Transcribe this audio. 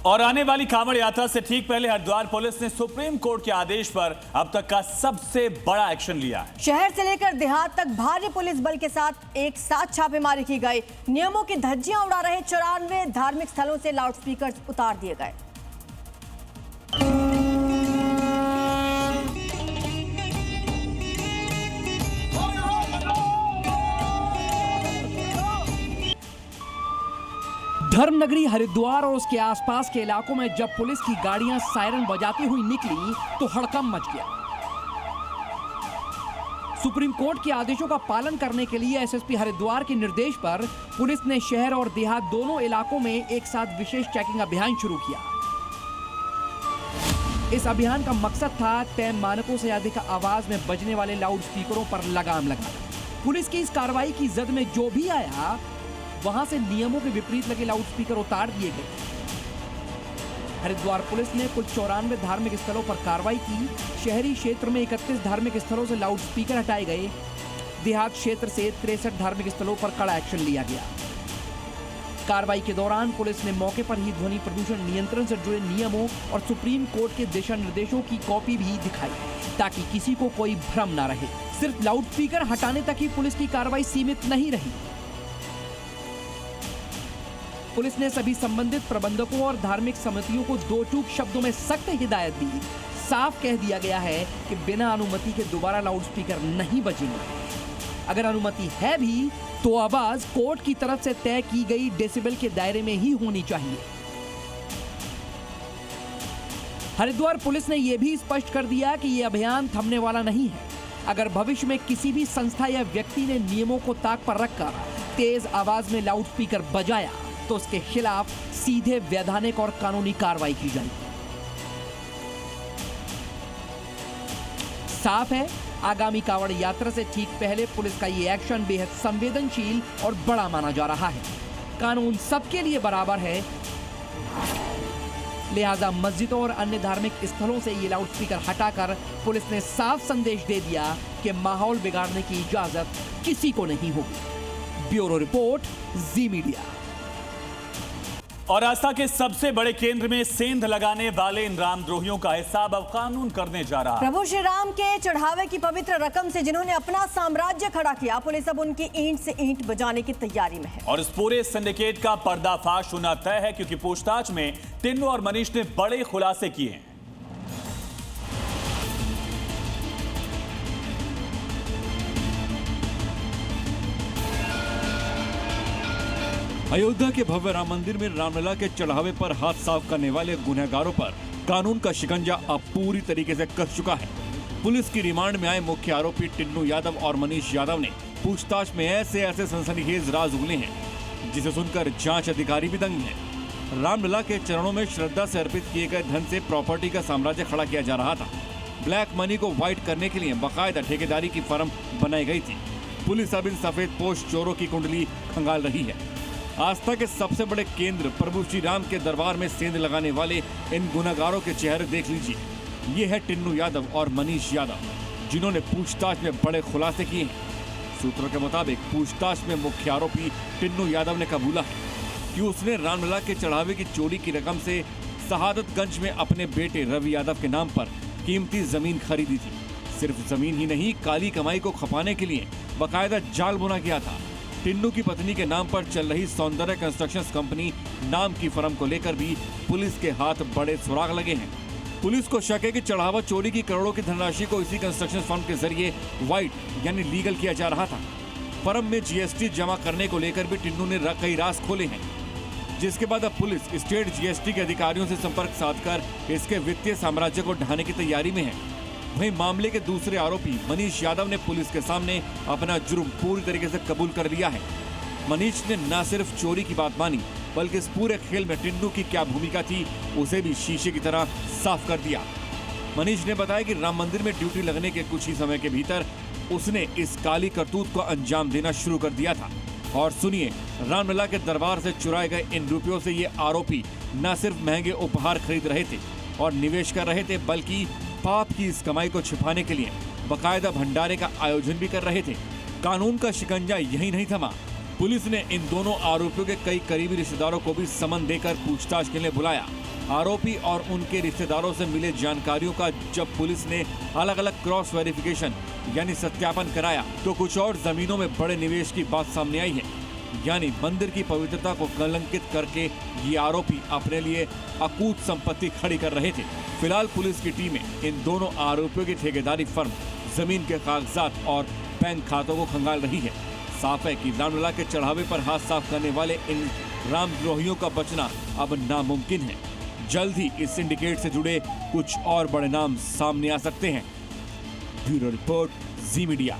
और आने वाली कांवड़ यात्रा से ठीक पहले हरिद्वार पुलिस ने सुप्रीम कोर्ट के आदेश पर अब तक का सबसे बड़ा एक्शन लिया है। शहर से लेकर देहात तक भारी पुलिस बल के साथ एक साथ छापेमारी की गई। नियमों की धज्जियां उड़ा रहे 94 धार्मिक स्थलों से लाउडस्पीकर उतार दिए गए। धर्मनगरी हरिद्वार और उसके आसपास के इलाकों में जब पुलिस की गाड़ियां सायरन बजाती हुई निकली तो हड़कंप मच गया। सुप्रीम कोर्ट के आदेशों का पालन करने के लिए एसएसपी हरिद्वार के निर्देश पर पुलिस ने शहर और देहात दोनों इलाकों में एक साथ विशेष चेकिंग अभियान शुरू किया। इस अभियान का मकसद था तय मानकों से अधिक आवाज में बजने वाले लाउड स्पीकरों पर लगाम लगाना। पुलिस की इस कार्रवाई की जद में जो भी आया वहां से नियमों के विपरीत लगे लाउड स्पीकर उतार दिए गए। हरिद्वार पुलिस ने कुल 94 धार्मिक स्थलों पर कार्रवाई की। शहरी क्षेत्र में 31 धार्मिक स्थलों से लाउड स्पीकर हटाए गए। देहात क्षेत्र से 63 धार्मिक स्थलों पर कड़ा एक्शन लिया गया। कार्रवाई के दौरान पुलिस ने मौके पर ही ध्वनि प्रदूषण नियंत्रण से जुड़े नियमों और सुप्रीम कोर्ट के दिशा निर्देशों की कॉपी भी दिखाई ताकि किसी को कोई भ्रम न रहे। सिर्फ लाउड स्पीकर हटाने तक ही पुलिस की कार्रवाई सीमित नहीं रही। पुलिस ने सभी संबंधित प्रबंधकों और धार्मिक समितियों को दो टूक शब्दों में सख्त हिदायत दी। साफ कह दिया गया है कि बिना अनुमति के दोबारा लाउड स्पीकर नहीं बजेंगे। अगर अनुमति है भी तो आवाज कोर्ट की तरफ से तय की गई डेसिबल के दायरे में ही होनी चाहिए। हरिद्वार पुलिस ने यह भी स्पष्ट कर दिया कि यह अभियान थमने वाला नहीं है। अगर भविष्य में किसी भी संस्था या व्यक्ति ने नियमों को ताक पर रखकर तेज आवाज में लाउड स्पीकर बजाया तो उसके खिलाफ सीधे वैधानिक और कानूनी कार्रवाई की जाएगी। साफ है, आगामी कांवड़ यात्रा से ठीक पहले पुलिस का ये एक्शन बेहद संवेदनशील और बड़ा माना जा रहा है। कानून सबके लिए बराबर है, लिहाजा मस्जिदों और अन्य धार्मिक स्थलों से ये लाउडस्पीकर हटाकर पुलिस ने साफ संदेश दे दिया कि माहौल बिगाड़ने की इजाजत किसी को नहीं होगी। ब्यूरो रिपोर्ट, जी मीडिया। और आस्था के सबसे बड़े केंद्र में सेंध लगाने वाले इन रामद्रोहियों का हिसाब अब कानून करने जा रहा है। प्रभु श्री राम के चढ़ावे की पवित्र रकम से जिन्होंने अपना साम्राज्य खड़ा किया, पुलिस अब उनकी ईंट से ईंट बजाने की तैयारी में है। और इस पूरे सिंडिकेट का पर्दाफाश होना तय है क्योंकि पूछताछ में टिन्नू और मनीष ने बड़े खुलासे किए हैं। अयोध्या के भव्य राम मंदिर में रामलला के चढ़ावे पर हाथ साफ करने वाले गुनहगारों पर कानून का शिकंजा अब पूरी तरीके से कस चुका है। पुलिस की रिमांड में आए मुख्य आरोपी टिन्नू यादव और मनीष यादव ने पूछताछ में ऐसे सनसनीखेज राज उगले हैं जिसे सुनकर जांच अधिकारी भी दंग हैं। रामलला के चरणों में श्रद्धा से अर्पित किए गए धन से प्रॉपर्टी का साम्राज्य खड़ा किया जा रहा था। ब्लैक मनी को व्हाइट करने के लिए बाकायदा ठेकेदारी की फर्म बनाई गई थी। पुलिस अब इन सफेद पोश चोरों की कुंडली खंगाल रही है। आस्था के सबसे बड़े केंद्र प्रभु श्री राम के दरबार में सेंध लगाने वाले इन गुनहगारों के चेहरे देख लीजिए। ये है टिन्नू यादव और मनीष यादव, जिन्होंने पूछताछ में बड़े खुलासे किए हैं। सूत्रों के मुताबिक पूछताछ में मुख्य आरोपी टिन्नू यादव ने कबूला है कि उसने रामलला के चढ़ावे की चोरी की रकम से शहादतगंज में अपने बेटे रवि यादव के नाम पर कीमती जमीन खरीदी थी। सिर्फ जमीन ही नहीं, काली कमाई को खपाने के लिए बाकायदा जाल बुना किया था। टिन्नू की पत्नी के नाम पर चल रही सौंदर्य कंस्ट्रक्शंस कंपनी नाम की फर्म को लेकर भी पुलिस के हाथ बड़े सुराग लगे हैं। पुलिस को शक है कि चढ़ावा चोरी की करोड़ों की धनराशि को इसी कंस्ट्रक्शन फर्म के जरिए व्हाइट यानी लीगल किया जा रहा था। फर्म में जीएसटी जमा करने को लेकर भी टिन्नू ने कई राज खोले हैं, जिसके बाद अब पुलिस स्टेट जीएसटी के अधिकारियों से संपर्क साधकर इसके वित्तीय साम्राज्य को ढाने की तैयारी में है। वहीं मामले के दूसरे आरोपी मनीष यादव ने पुलिस के सामने अपना जुर्म पूरी तरीके से कबूल कर लिया है। मनीष ने न सिर्फ चोरी की बात मानी बल्कि इस पूरे खेल में टिन्नू की क्या भूमिका थी उसे भी शीशे की तरह साफ कर दिया। मनीष ने बताया कि राम मंदिर में ड्यूटी लगने के कुछ ही समय के भीतर उसने इस काली करतूत को अंजाम देना शुरू कर दिया था। और सुनिए, रामलला के दरबार से चुराए गए इन रुपयों से ये आरोपी न सिर्फ महंगे उपहार खरीद रहे थे और निवेश कर रहे थे, बल्कि पाप की इस कमाई को छिपाने के लिए बाकायदा भंडारे का आयोजन भी कर रहे थे। कानून का शिकंजा यही नहीं थमा। पुलिस ने इन दोनों आरोपियों के कई करीबी रिश्तेदारों को भी समन देकर पूछताछ के लिए बुलाया। आरोपी और उनके रिश्तेदारों से मिले जानकारियों का जब पुलिस ने अलग अलग क्रॉस वेरिफिकेशन यानी सत्यापन कराया तो कुछ और जमीनों में बड़े निवेश की बात सामने आई है। यानी मंदिर की पवित्रता को कलंकित करके ये आरोपी अपने लिए अकूत संपत्ति खड़ी कर रहे थे। फिलहाल पुलिस की टीमें इन दोनों आरोपियों की ठेकेदारी फर्म, जमीन के कागजात और बैंक खातों को खंगाल रही है। साफ है कि रामलला के चढ़ावे पर हाथ साफ करने वाले इन रामद्रोहियों का बचना अब नामुमकिन है। जल्द ही इस सिंडिकेट से जुड़े कुछ और बड़े नाम सामने आ सकते हैं। ब्यूरो रिपोर्ट, जी मीडिया।